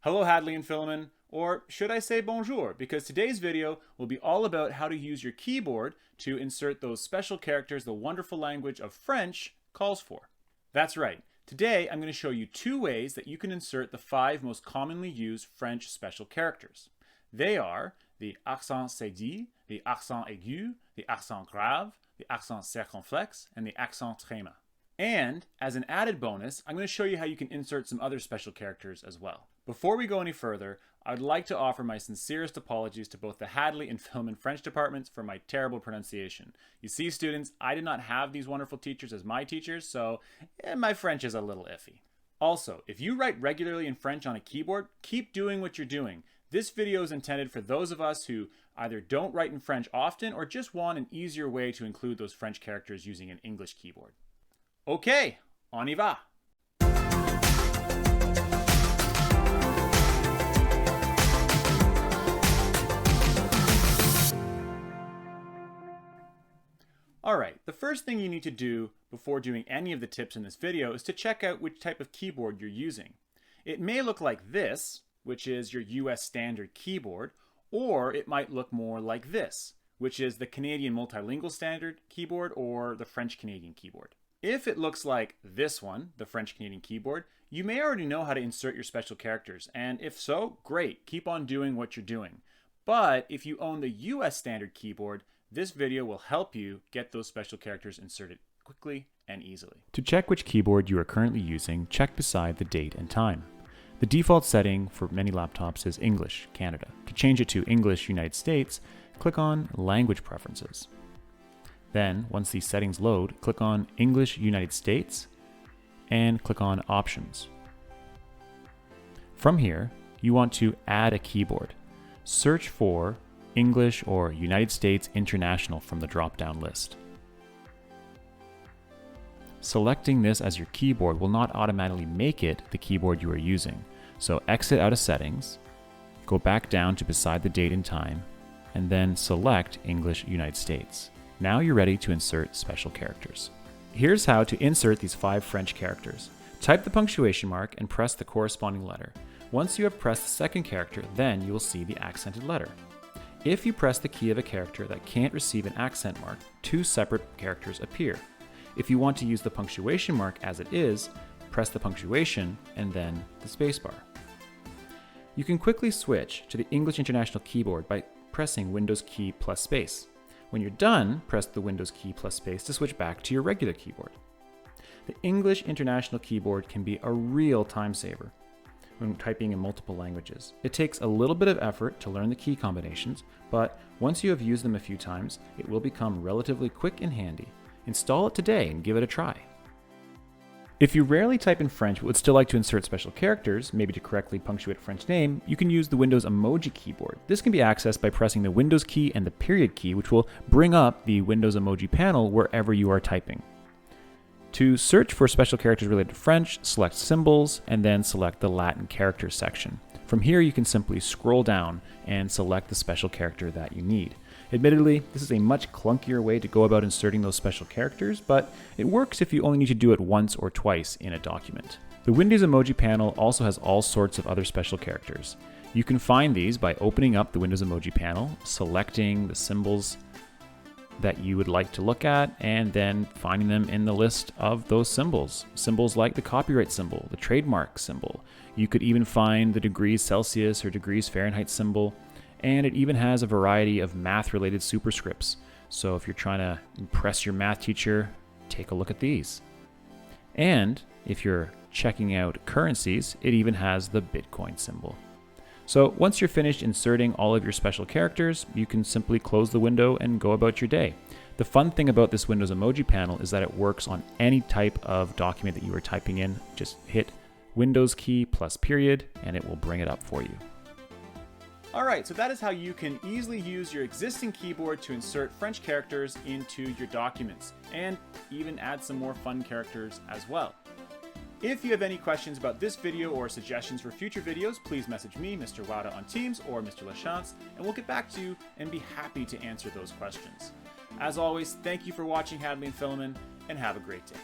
Hello Hadley and Philemon, or should I say bonjour, because today's video will be all about how to use your keyboard to insert those special characters the wonderful language of French calls for. That's right, today I'm going to show you 2 ways that you can insert the 5 most commonly used French special characters. They are the accent cédé, the accent aigu, the accent grave, the accent circonflexe, and the accent tréma. And as an added bonus, I'm going to show you how you can insert some other special characters as well. Before we go any further, I would like to offer my sincerest apologies to both the Hadley and Philemon French departments for my terrible pronunciation. You see, students, I did not have these wonderful teachers as my teachers, so my French is a little iffy. Also, if you write regularly in French on a keyboard, keep doing what you're doing. This video is intended for those of us who either don't write in French often or just want an easier way to include those French characters using an English keyboard. Okay, on y va! Alright, the first thing you need to do before doing any of the tips in this video is to check out which type of keyboard you're using. It may look like this, which is your US standard keyboard, or it might look more like this, which is the Canadian multilingual standard keyboard or the French Canadian keyboard. If it looks like this one, the French Canadian keyboard, you may already know how to insert your special characters, and if so, great, keep on doing what you're doing. But if you own the US standard keyboard, this video will help you get those special characters inserted quickly and easily. To check which keyboard you are currently using, check beside the date and time. The default setting for many laptops is English, Canada. To change it to English, United States, click on Language Preferences. Then, once these settings load, click on English United States and click on Options. From here, you want to add a keyboard. Search for English or United States International from the drop-down list. Selecting this as your keyboard will not automatically make it the keyboard you are using. So exit out of Settings, go back down to beside the date and time, and then select English United States. Now you're ready to insert special characters. Here's how to insert these 5 French characters. Type the punctuation mark and press the corresponding letter. Once you have pressed the second character, then you will see the accented letter. If you press the key of a character that can't receive an accent mark, 2 separate characters appear. If you want to use the punctuation mark as it is, press the punctuation and then the spacebar. You can quickly switch to the English International keyboard by pressing Windows key plus space. When you're done, press the Windows key plus space to switch back to your regular keyboard. The English International keyboard can be a real time saver when typing in multiple languages. It takes a little bit of effort to learn the key combinations, but once you have used them a few times, it will become relatively quick and handy. Install it today and give it a try. If you rarely type in French but would still like to insert special characters, maybe to correctly punctuate a French name, you can use the Windows emoji keyboard. This can be accessed by pressing the Windows key and the period key, which will bring up the Windows emoji panel wherever you are typing. To search for special characters related to French, select Symbols and then select the Latin Characters section. From here you can simply scroll down and select the special character that you need. Admittedly, this is a much clunkier way to go about inserting those special characters, but it works if you only need to do it once or twice in a document. The Windows emoji panel also has all sorts of other special characters. You can find these by opening up the Windows emoji panel, selecting the symbols that you would like to look at, and then finding them in the list of those symbols. Symbols like the copyright symbol, the trademark symbol. You could even find the degrees Celsius or degrees Fahrenheit symbol. And it even has a variety of math-related superscripts. So if you're trying to impress your math teacher, take a look at these. And if you're checking out currencies, it even has the Bitcoin symbol. So once you're finished inserting all of your special characters, you can simply close the window and go about your day. The fun thing about this Windows emoji panel is that it works on any type of document that you are typing in. Just hit Windows key plus period, and it will bring it up for you. Alright, so that is how you can easily use your existing keyboard to insert French characters into your documents, and even add some more fun characters as well. If you have any questions about this video or suggestions for future videos, please message me, Mr. Wada on Teams, or Mr. Lachance, and we'll get back to you and be happy to answer those questions. As always, thank you for watching Hadley and Philemon, and have a great day.